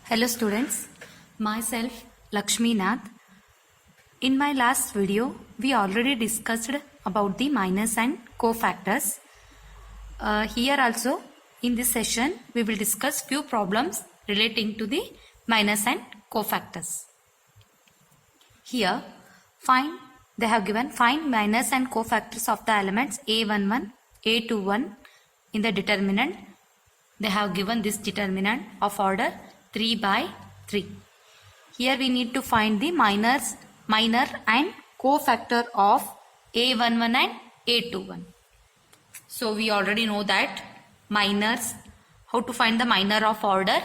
Hello students, myself Lakshmi Nath. In my last video, we already discussed about the minus and cofactors. Here also, in this session, we will discuss few problems relating to the minus and cofactors. Here, they have given find minus and cofactors of the elements A11, A21 in the determinant. They have given this determinant of order 3 by 3. Here we need to find the minor and cofactor of A11 and A21. So we already know that how to find the minor of order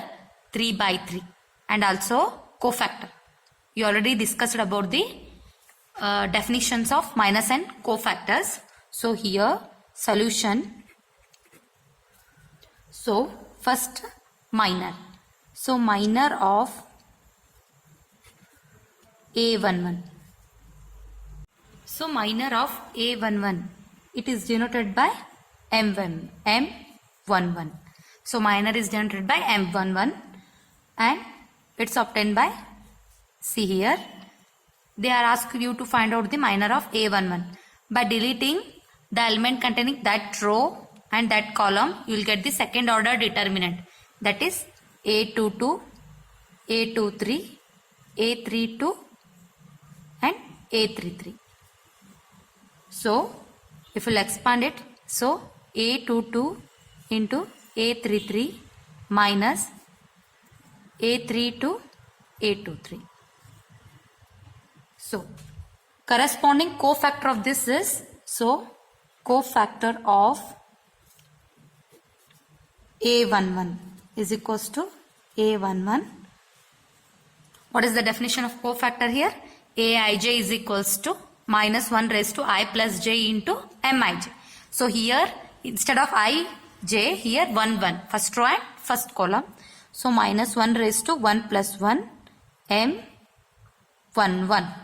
3 by 3 and also cofactor. We already discussed about the definitions of minus and cofactors. So here solution. So first minor. So minor of A11. So minor of A11. It is denoted by M11. So minor is denoted by M11 and it's obtained by, see here, they are asked you to find out the minor of A11. By deleting the element containing that row and that column, you will get the second order determinant, that is A22, A23, A32 and A33. So if you will expand it, so A22 into A33 minus A32 A23. So corresponding cofactor of this is, so cofactor of A11 is equals to A11. What is the definition of cofactor here? Aij is equals to minus 1 raised to I plus j into mij. So here instead of I, j, here 1, 1. First row and first column. So minus 1 raised to 1 plus 1 m 1, 1.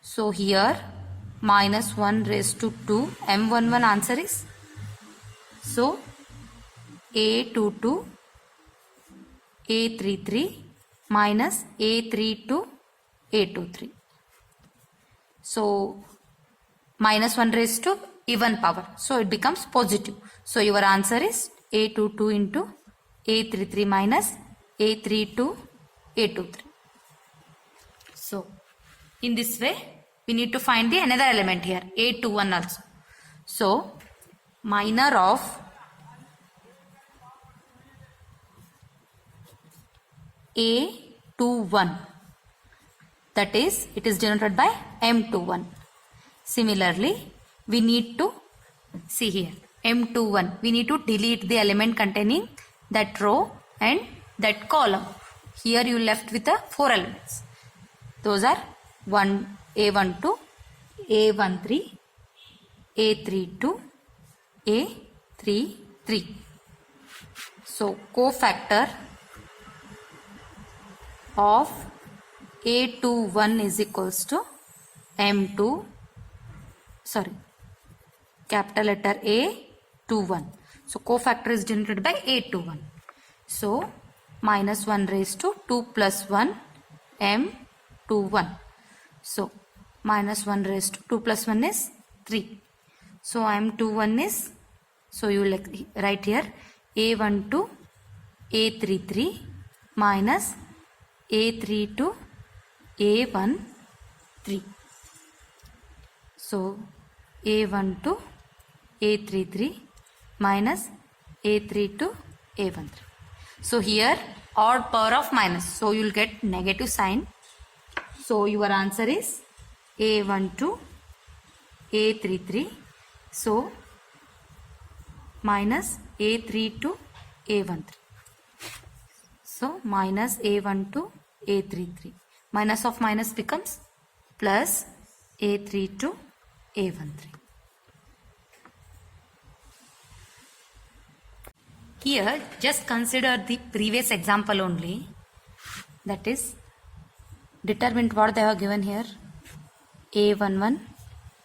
So here minus 1 raised to 2 m11 answer is, so A22 A33 minus A32 A23. So minus 1 raised to even power, so it becomes positive. So your answer is A22 into A33 minus A32 A23. So in this way we need to find the another element here, A21 also. So minor of A21, that is, it is denoted by M21. Similarly, we need to see here M21. We need to delete the element containing that row and that column. Here you left with the 4 elements. Those are A12, A13, A32, A33. So cofactor of A21 is equals to capital letter A21. So cofactor is denoted by A21. So minus 1 raised to 2 plus 1 M21. So minus 1 raised to 2 plus 1 is 3. So M21 is, so you will write here A12 A33 minus A32 A13. So A12 A33 minus A32 A13. So here odd power of minus, so you will get negative sign. So your answer is A12 A33, so minus A32 A13. So minus A12 A33. Minus of minus becomes plus A32 A13. Here just consider the previous example only, that is determine what they have given here, A11,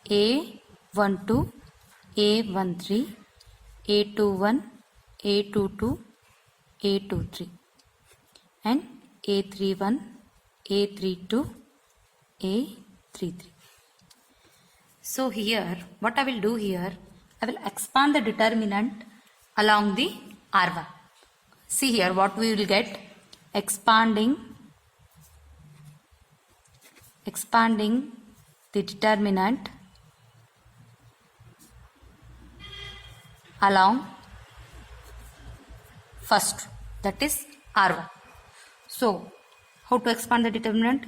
A12, A13, A21, A22, A23. and A31, A32, A33. So here, what I will do here, I will expand the determinant along the R1. See here what we will get. Expanding the determinant along first, that is R1. So how to expand the determinant?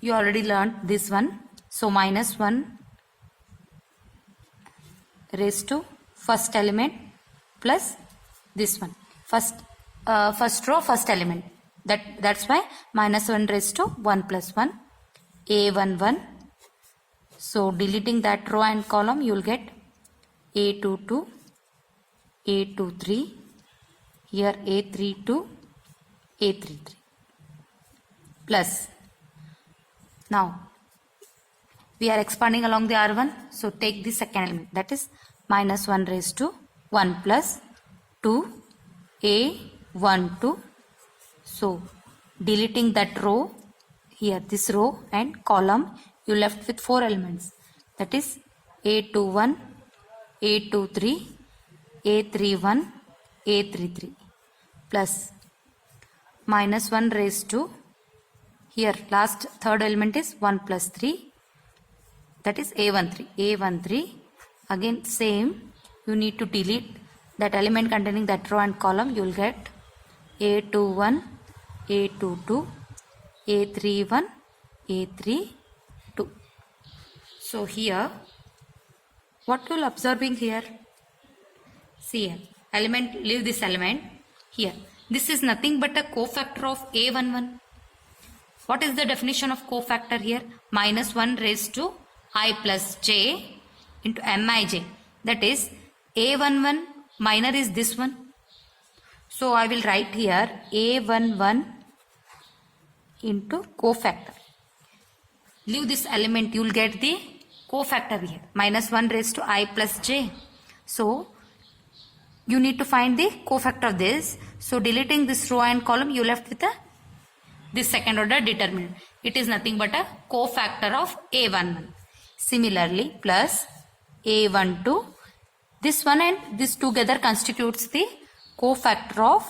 You already learned this one. So minus 1 raised to first element plus this one, first row first element, that's why minus 1 raised to 1 plus 1, A11. So deleting that row and column, you will get A22, A23, here A32, A33 plus. Now we are expanding along the R1, so take the second element, that is minus 1 raised to 1 plus 2, A12. So deleting that row, here this row and column, you left with 4 elements, that is A21, A23, A31, A33 plus minus 1 raised to, here last third element is 1 plus 3, that is A13. Again same, you need to delete that element containing that row and column, you will get A21, A22, A31, A32. So here, what you will observing here? See here, element, leave this element here. This is nothing but a cofactor of A11. What is the definition of cofactor here? Minus 1 raised to I plus j into mij. That is A11 minor is this one. So I will write here A11 into cofactor. Leave this element, you will get the cofactor here. Minus 1 raised to I plus j. So you need to find the cofactor of this. So deleting this row and column, you left with this second order determinant. It is nothing but a cofactor of A11. Similarly, plus A12, this one and this together constitutes the cofactor of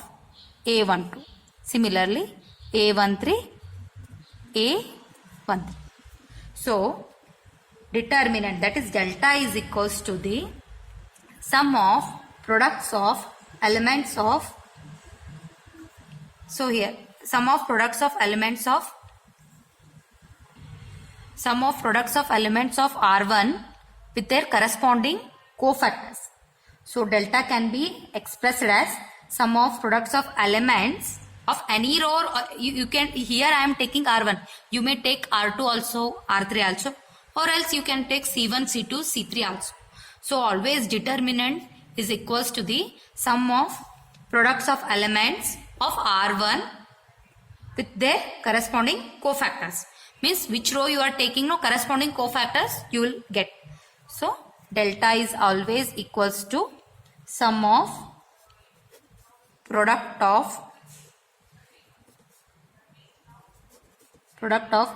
A12. Similarly, A13, A13. So, determinant, that is delta, is equals to the sum of products of elements of, so here, sum of products of elements of R1 with their corresponding cofactors. So delta can be expressed as sum of products of elements of any row, or you can, here I am taking R1, you may take R2 also, R3 also, or else you can take C1, C2, C3 also. So always determinant is equals to the sum of products of elements of R1 with their corresponding cofactors. Means which row you are taking, no corresponding cofactors you will get. So delta is always equals to sum of product of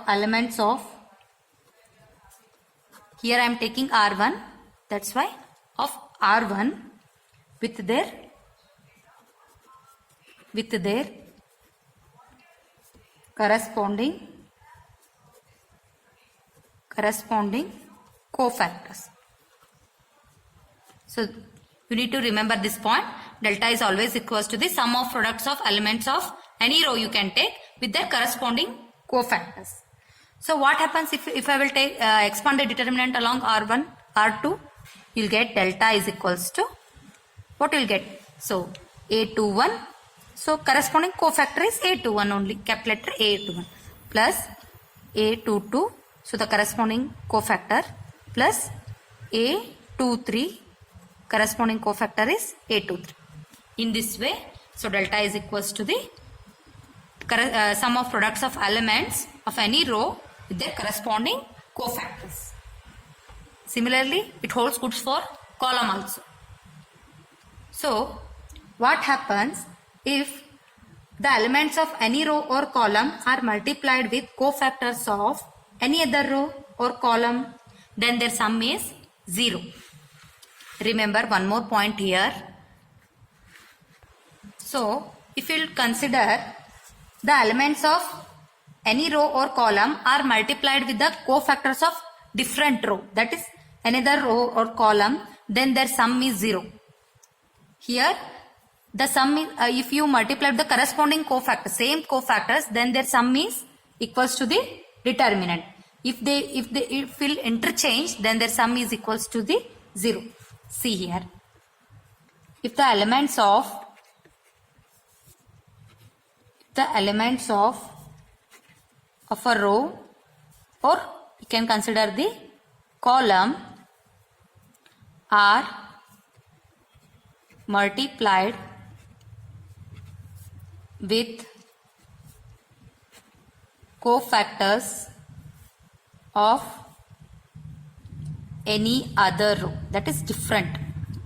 elements of, here I am taking R1, that's why, of R1 with their corresponding cofactors. So you need to remember this point. Delta is always equals to the sum of products of elements of any row you can take with their corresponding cofactors. So what happens if I will take expand the determinant along R1, R2, you will get delta is equals to, what you will get? So A21, so corresponding cofactor is A21 only, capital letter A21 plus A22, so the corresponding cofactor, plus A23, corresponding cofactor is A23. In this way, so delta is equals to the sum of products of elements of any row with their corresponding cofactors. Similarly, it holds good for column also. So what happens if the elements of any row or column are multiplied with cofactors of any other row or column, then their sum is 0. Remember one more point here. So, if you consider the elements of any row or column are multiplied with the cofactors of different row, that is another row or column, then their sum is 0. Here the sum is, if you multiply the corresponding cofactors, same cofactors, then their sum is equals to the determinant. If they will interchange, then their sum is equals to the 0. See here, if the elements of a row, or you can consider the column, are multiplied with cofactors of any other row, that is different,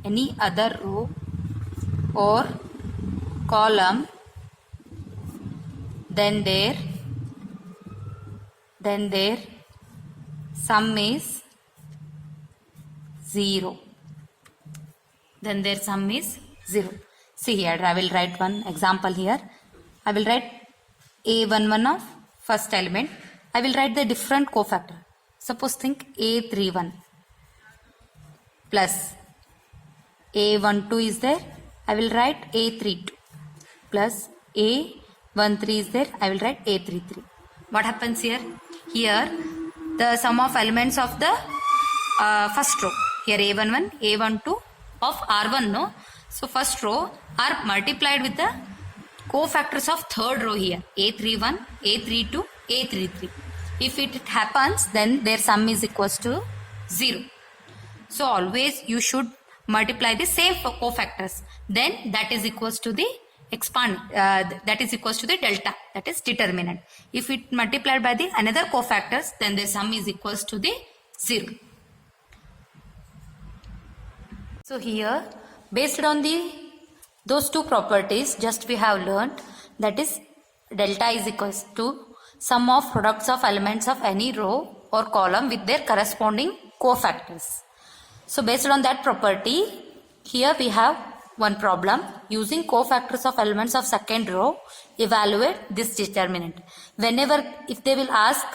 any other row or column, then their sum is 0. Then their sum is 0. See here, I will write one example here. I will write A11 of first element. I will write the different cofactor. Suppose think A31 plus A12 is there. I will write A32 plus A13 is there. I will write A33. What happens here? Here the sum of elements of the first row. Here A11, A12 of R1, no? So first row are multiplied with the cofactors of third row here. A31, A32, A33. If it happens, then their sum is equals to 0. So always you should multiply the same cofactors. Then that is equals to the that is equals to the delta, that is determinant. If it multiplied by the another cofactors, then the sum is equals to the 0. So here, based on those two properties just we have learnt, that is delta is equals to sum of products of elements of any row or column with their corresponding cofactors. So based on that property, here we have one problem. Using cofactors of elements of second row, evaluate this determinant. Whenever if they will ask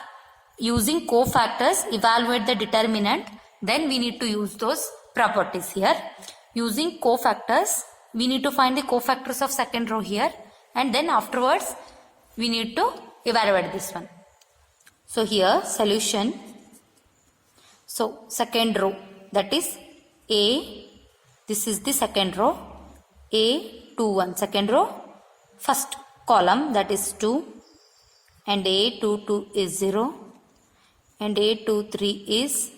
using cofactors evaluate the determinant, then we need to use those properties here. Using cofactors, we need to find the cofactors of second row here, and then afterwards we need to evaluate this one. So here solution. So second row, that is A, this is the second row, A21, second row, first column, that is 2, and A22 is 0, and A23 is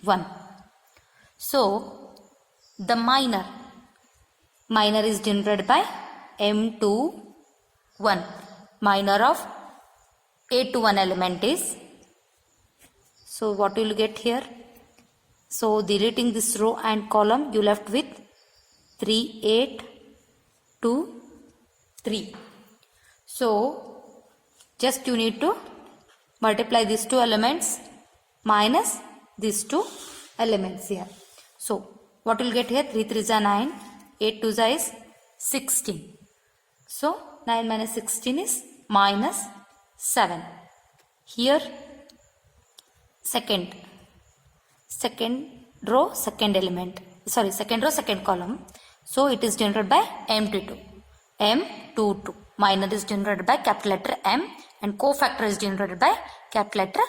1. So the minor is denoted by M21. Minor of A21 element is, so what you will get here? So deleting this row and column, you left with 3, 8, 2, 3. So just you need to multiply these two elements minus these two elements here. So what will get here? 3 3s are 9, 8 2s is 16. So 9 minus 16 is minus 7. Here second row, second element, sorry, second row, second column. So it is generated by M22. M22. Minor is generated by capital letter M, and cofactor is generated by capital letter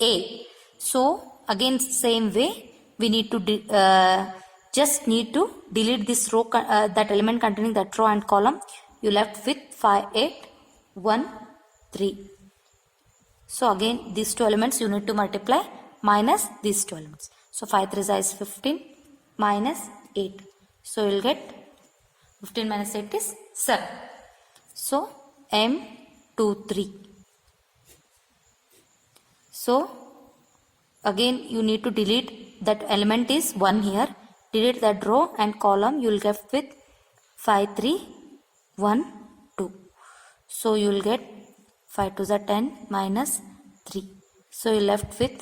A. So again same way we need to just need to delete this row, that element containing that row and column. You left with 5 8 1 3. So again these two elements you need to multiply minus these two elements. So 5 3 is 15 minus 8. So you will get 15 minus 8 is 7. So M23. So again you need to delete that element is 1 here. Delete that row and column, you will get with 5 3 1 2. So you will get 5 to the 10 minus 3. So you left with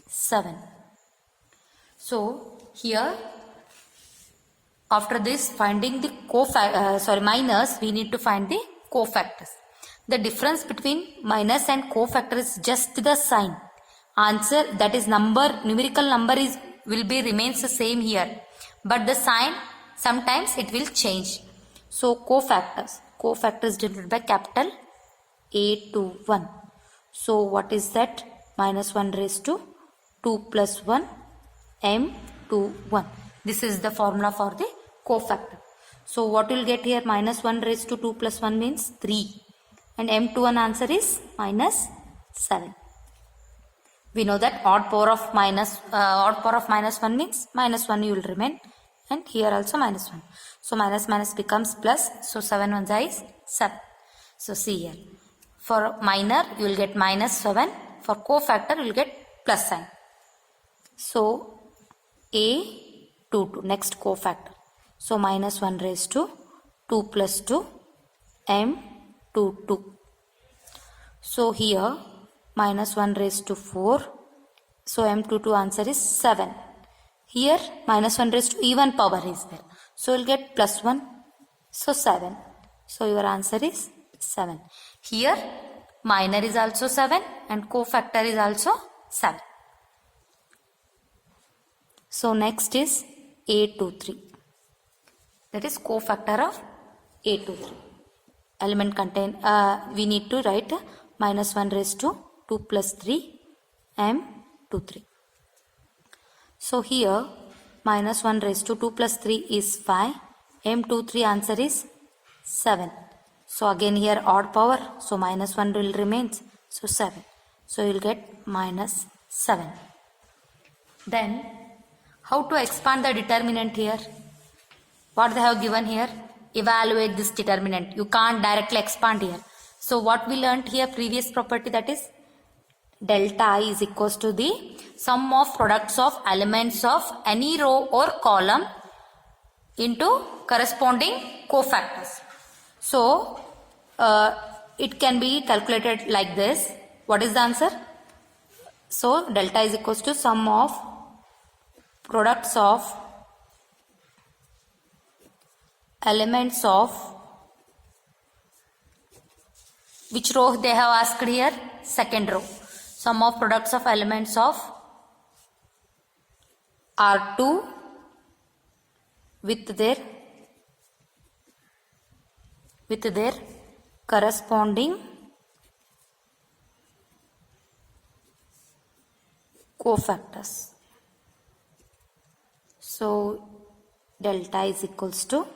7. So here after this finding the minus, we need to find the cofactors. The difference between minus and cofactor is just the sign. Answer, that is numerical number will be remains the same here, but the sign sometimes it will change. So cofactors denoted by capital A to 1. So what is that? Minus 1 raised to 2 plus 1 m to 1. This is the formula for the cofactor. So what will get here? Minus 1 raised to 2 plus 1 means 3. And m to 1 answer is minus 7. We know that odd power of minus 1 means minus 1 you will remain, and here also minus 1. So minus minus becomes plus. So 7 1 is 7. So see here, for minor you will get minus 7. For cofactor you will get plus sign. So A 2 next cofactor. So minus 1 raised to 2 plus 2 m to 2. So here minus 1 raised to 4. So m to 2 answer is 7. Here minus 1 raised to even power is there. So you'll get plus 1. So 7. So your answer is 7. Here minor is also 7 and cofactor is also 7. So next is A23. That is cofactor of A23. Element contain, we need to write minus 1 raised to 2 plus 3 m to 3. So here minus 1 raised to 2 plus 3 is 5. m to 3 answer is 7. So again here odd power. So minus 1 will remain. So 7. So you will get minus 7. Then how to expand the determinant here? What they have given here? Evaluate this determinant. You can't directly expand here. So what we learnt here, previous property, that is delta I is equals to the sum of products of elements of any row or column into corresponding cofactors. So it can be calculated like this. What is the answer? So delta is equals to sum of products of elements of which row they have asked here? Second row. Sum of products of elements of R2 with their corresponding cofactors. So delta is equals to,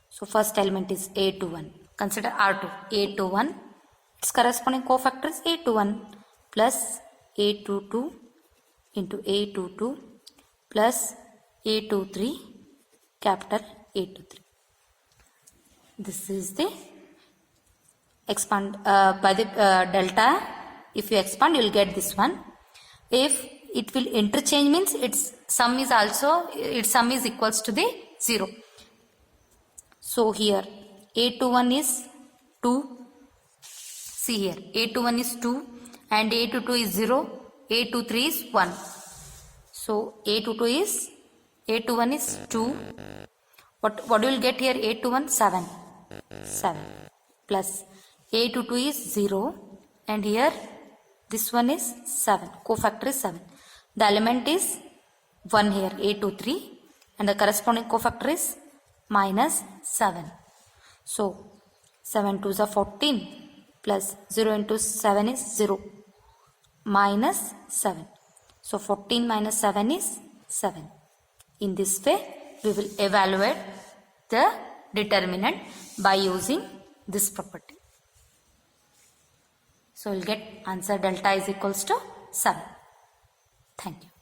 so first element is A21. Consider R2. A21. Its corresponding cofactor is A21 plus A22 into A22 plus A23 capital A23. This is the expand by the delta. If you expand, you will get this one. If it will interchange means its sum is equals to the 0. So here A21 is 2. See here A21 is 2 and A22 is 0. A23 is 1. So A21 is 2. What do you will get here? A21 7 plus A22 is 0 and here this one is 7. Cofactor is 7. The element is 1 here, A23, and the corresponding cofactor is minus 7. So 7 2s are 14 plus 0 into 7 is 0 minus 7. So 14 minus 7 is 7. In this way we will evaluate the determinant by using this property. So we will get answer delta is equals to 7. Thank you.